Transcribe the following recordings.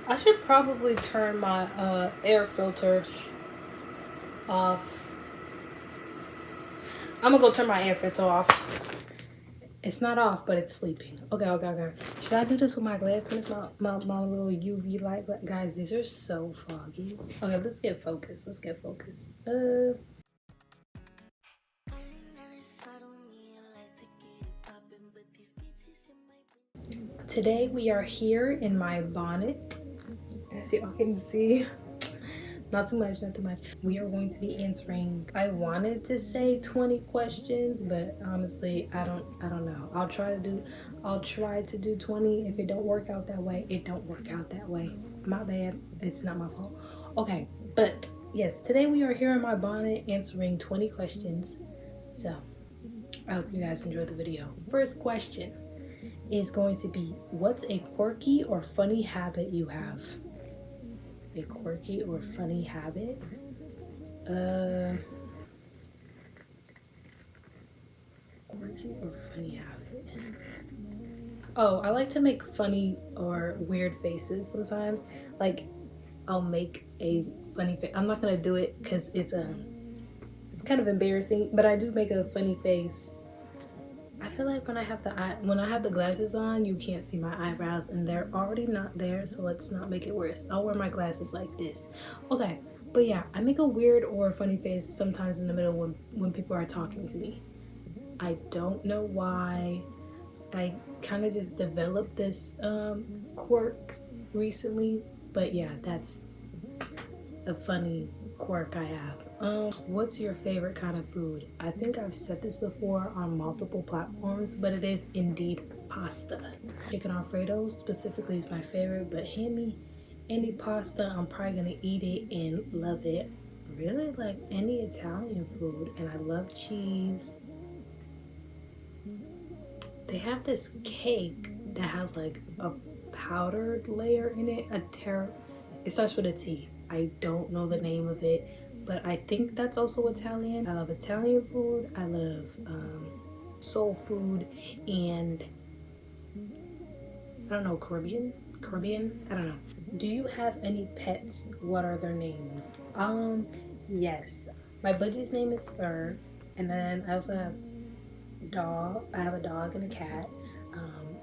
I should probably turn my air filter off. I'm gonna go turn my air filter off. It's not off, but it's sleeping. Okay. Should I do this with my glasses? My little UV light? Guys, these are so foggy. Okay, let's get focused. Today we are here in my bonnet. As y'all can see. Not too much. We are going to be answering, I wanted to say 20 questions, but honestly, I don't know. I'll try to do 20. If it don't work out that way, it don't work out that way. My bad. It's not my fault. Okay, but yes, today we are here in my bonnet answering 20 questions. So, I hope you guys enjoy the video. First question is going to be, what's a quirky or funny habit you have? A quirky or funny habit? Quirky or funny habit? Oh, I like to make funny or weird faces sometimes. Like, I'll make a funny face. I'm not gonna do it because it's kind of embarrassing, but I do make a funny face. I feel like when I have the glasses on, you can't see my eyebrows, and they're already not there. So let's not make it worse. I'll wear my glasses like this. Okay, but yeah, I make a weird or funny face sometimes in the middle when people are talking to me. I don't know why. I kind of just developed this quirk recently, but yeah, that's a funny quirk I have. What's your favorite kind of food? I think I've said this before on multiple platforms, but it is indeed pasta. Chicken Alfredo specifically is my favorite, but hand me any pasta, I'm probably gonna eat it and love it. Really like any Italian food, and I love cheese. They have this cake that has like a powdered layer in it. It starts with a T. I don't know the name of it, but I think that's also Italian. I love Italian food. I love soul food, and I don't know, Caribbean. I don't know. Do you have any pets? What are their names? Yes. My buddy's name is Sir, and then I also have dog. I have a dog and a cat.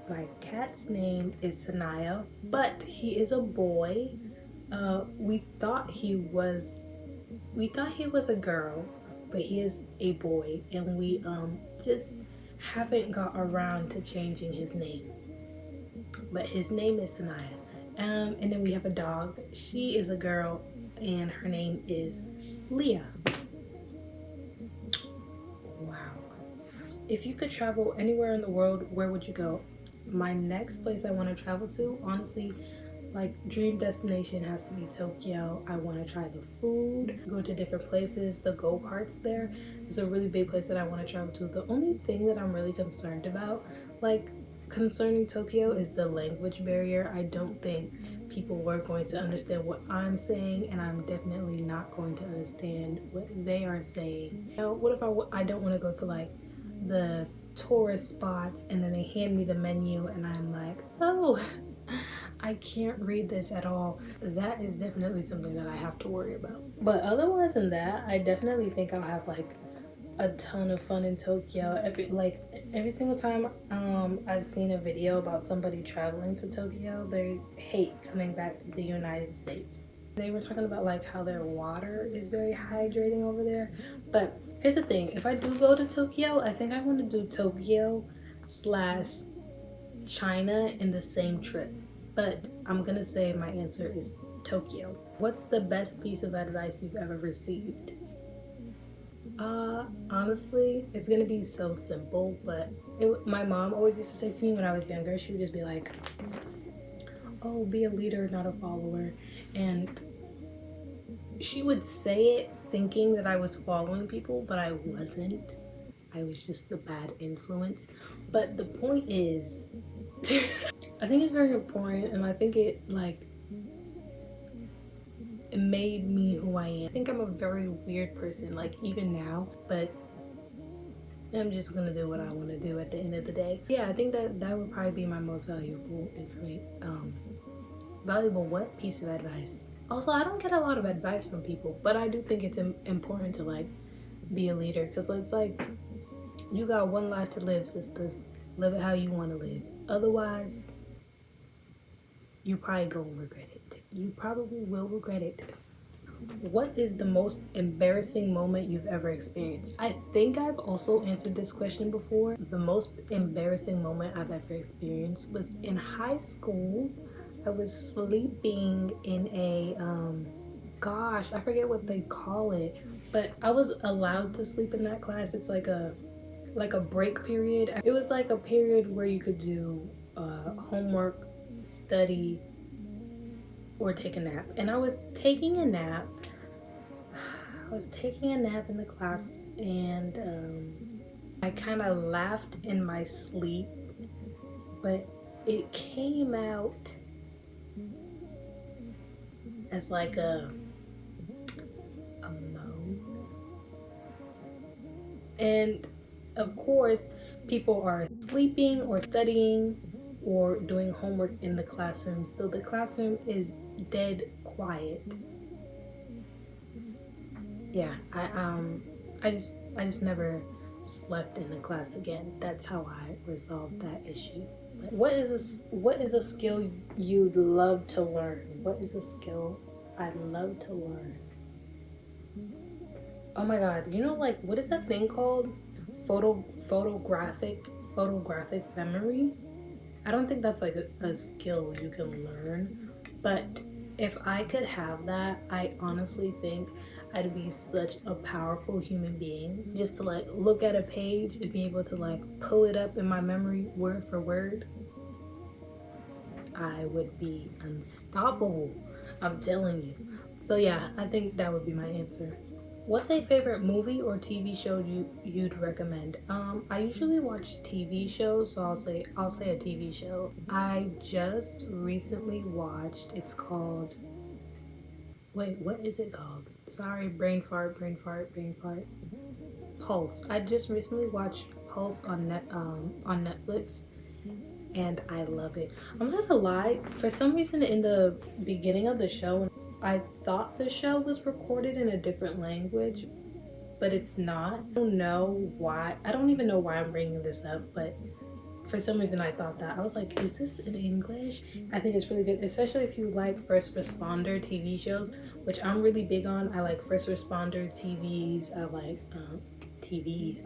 My cat's name is Sanaya, but he is a boy. We thought he was a girl, but he is a boy, and we just haven't got around to changing his name. But his name is Sanaya. And then we have a dog. She is a girl, and her name is Leah. Wow. If you could travel anywhere in the world, where would you go? My next place I want to travel to, honestly, like dream destination has to be Tokyo. I want to try the food, go to different places. The go-karts there is a really big place that I want to travel to. The only thing that I'm really concerned about, like concerning Tokyo, is the language barrier. I don't think people are going to understand what I'm saying, and I'm definitely not going to understand what they are saying. Now, what if I don't want to go to like the tourist spots, and then they hand me the menu and I'm like, oh, I can't read this at all. That is definitely something that I have to worry about. But otherwise than that, I definitely think I'll have like a ton of fun in Tokyo. Every single time I've seen a video about somebody traveling to Tokyo, they hate coming back to the United States. They were talking about like how their water is very hydrating over there. But here's the thing, if I do go to Tokyo, I think I want to do Tokyo slash China in the same trip. But I'm gonna say my answer is Tokyo. What's the best piece of advice you've ever received? Honestly, it's gonna be so simple, but my mom always used to say to me when I was younger, she would just be like, oh, be a leader, not a follower. And she would say it thinking that I was following people, but I wasn't. I was just the bad influence. But the point is, I think it's very important, and I think it made me who I am. I think I'm a very weird person, like even now, but I'm just gonna do what I want to do at the end of the day. Yeah, I think that would probably be my most valuable information, Valuable what piece of advice? Also, I don't get a lot of advice from people, but I do think it's important to like be a leader, because it's like you got one life to live, sister. Live it how you want to live. Otherwise, you probably gonna regret it. You probably will regret it. What is the most embarrassing moment you've ever experienced? I think I've also answered this question before. The most embarrassing moment I've ever experienced was in high school. I was sleeping in a gosh, I forget what they call it, but I was allowed to sleep in that class. It's like a break period. It was like a period where you could do homework, study, or take a nap. And I was taking a nap. I was taking a nap in the class, and I kind of laughed in my sleep, but it came out as like a moan. And of course, people are sleeping or studying or doing homework in the classroom, so the classroom is dead quiet. Yeah, I just never slept in the class again. That's how I resolved that issue. But what is a skill you'd love to learn? What is a skill I'd love to learn? Oh my god, you know, like, what is that thing called? Photographic memory. I don't think that's like a skill you can learn, but if I could have that, I honestly think I'd be such a powerful human being. Just to like look at a page and be able to like pull it up in my memory word for word, I would be unstoppable. I'm telling you. So yeah, I think that would be my answer. What's a favorite movie or TV show you'd recommend? I usually watch TV shows, so I'll say a TV show. I just recently watched. It's called. Wait, what is it called? Sorry, brain fart. Pulse. I just recently watched Pulse on Netflix, and I love it. I'm not gonna lie. For some reason, in the beginning of the show, I thought the show was recorded in a different language, but it's not. I don't know why. I don't even know why I'm bringing this up, but for some reason I thought that. I was like, is this in English? I think it's really good, especially if you like first responder TV shows, which I'm really big on. I like first responder TVs.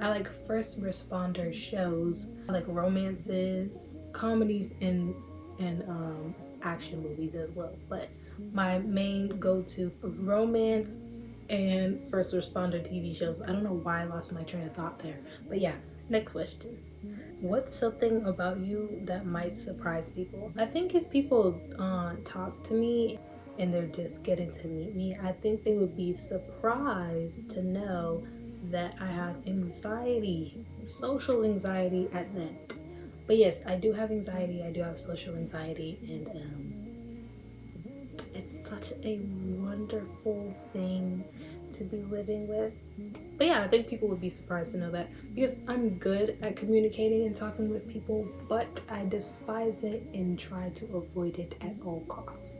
I like first responder shows. I like romances, comedies, and action movies as well. But my main go-to romance and first responder TV shows. I don't know why I lost my train of thought there. But yeah, next question. What's something about you that might surprise people? I think if people talk to me and they're just getting to meet me, I think they would be surprised to know that I have anxiety, social anxiety at that. But yes, I do have anxiety. I do have social anxiety, and it's such a wonderful thing to be living with. But yeah, I think people would be surprised to know that, because I'm good at communicating and talking with people, but I despise it and try to avoid it at all costs.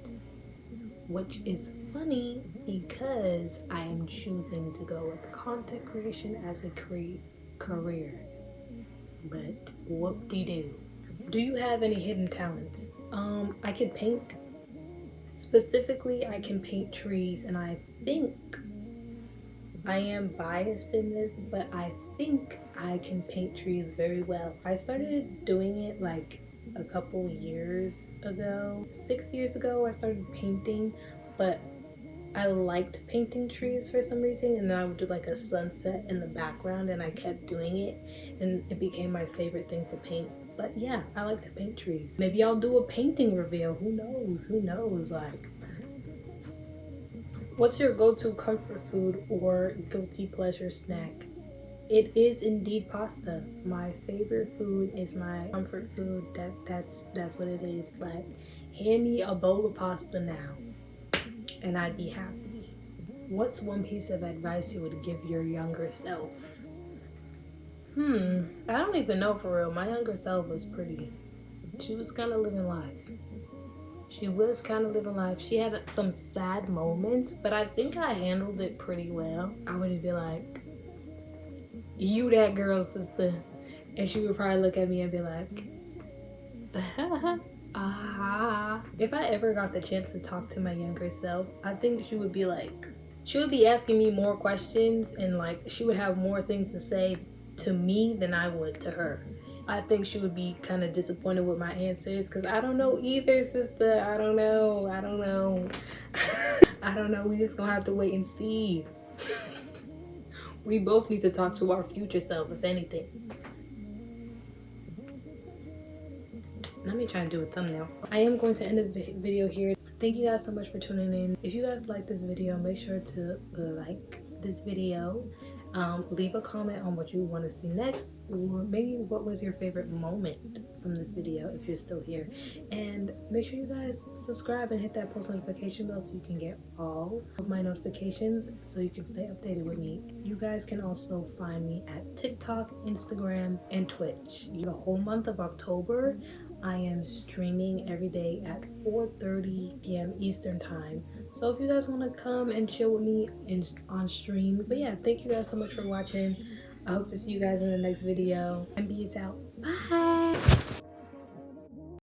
Which is funny because I am choosing to go with content creation as a career. But whoop-de-doo. Do you have any hidden talents? I can paint. Specifically, I can paint trees, and I think I am biased in this, but I think I can paint trees very well. I started doing it like a couple years ago. 6 years ago, I started painting, but I liked painting trees for some reason, and then I would do like a sunset in the background, and I kept doing it, and it became my favorite thing to paint. But yeah, I like to paint trees. Maybe I'll do a painting reveal. Who knows? Who knows? Like, what's your go-to comfort food or guilty pleasure snack? It is indeed pasta. My favorite food is my comfort food. That's what it is. Like, hand me a bowl of pasta now, and I'd be happy. What's one piece of advice you would give your younger self? I don't even know for real. My younger self was pretty. She was kind of living life. She was kind of living life. She had some sad moments, but I think I handled it pretty well. I would just be like, you that girl, sister. And she would probably look at me and be like, If I ever got the chance to talk to my younger self, I think she would be like, she would be asking me more questions, and like she would have more things to say to me than I would to her. I think she would be kind of disappointed with my answers because I don't know either, sister. I don't know. I don't know. I don't know. We just gonna have to wait and see. We both need to talk to our future self, if anything. Let me try and do a thumbnail. I am going to end this video here. Thank you guys so much for tuning in. If you guys like this video, make sure to like this video. Leave a comment on what you want to see next, or maybe what was your favorite moment from this video if you're still here. And make sure you guys subscribe and hit that post notification bell so you can get all of my notifications, so you can stay updated with me. You guys can also find me at TikTok, Instagram, and Twitch. The whole month of October, I am streaming every day at 4:30 p.m. Eastern time. So if you guys want to come and chill with me on stream. But yeah, thank you guys so much for watching. I hope to see you guys in the next video. And peace out. Bye.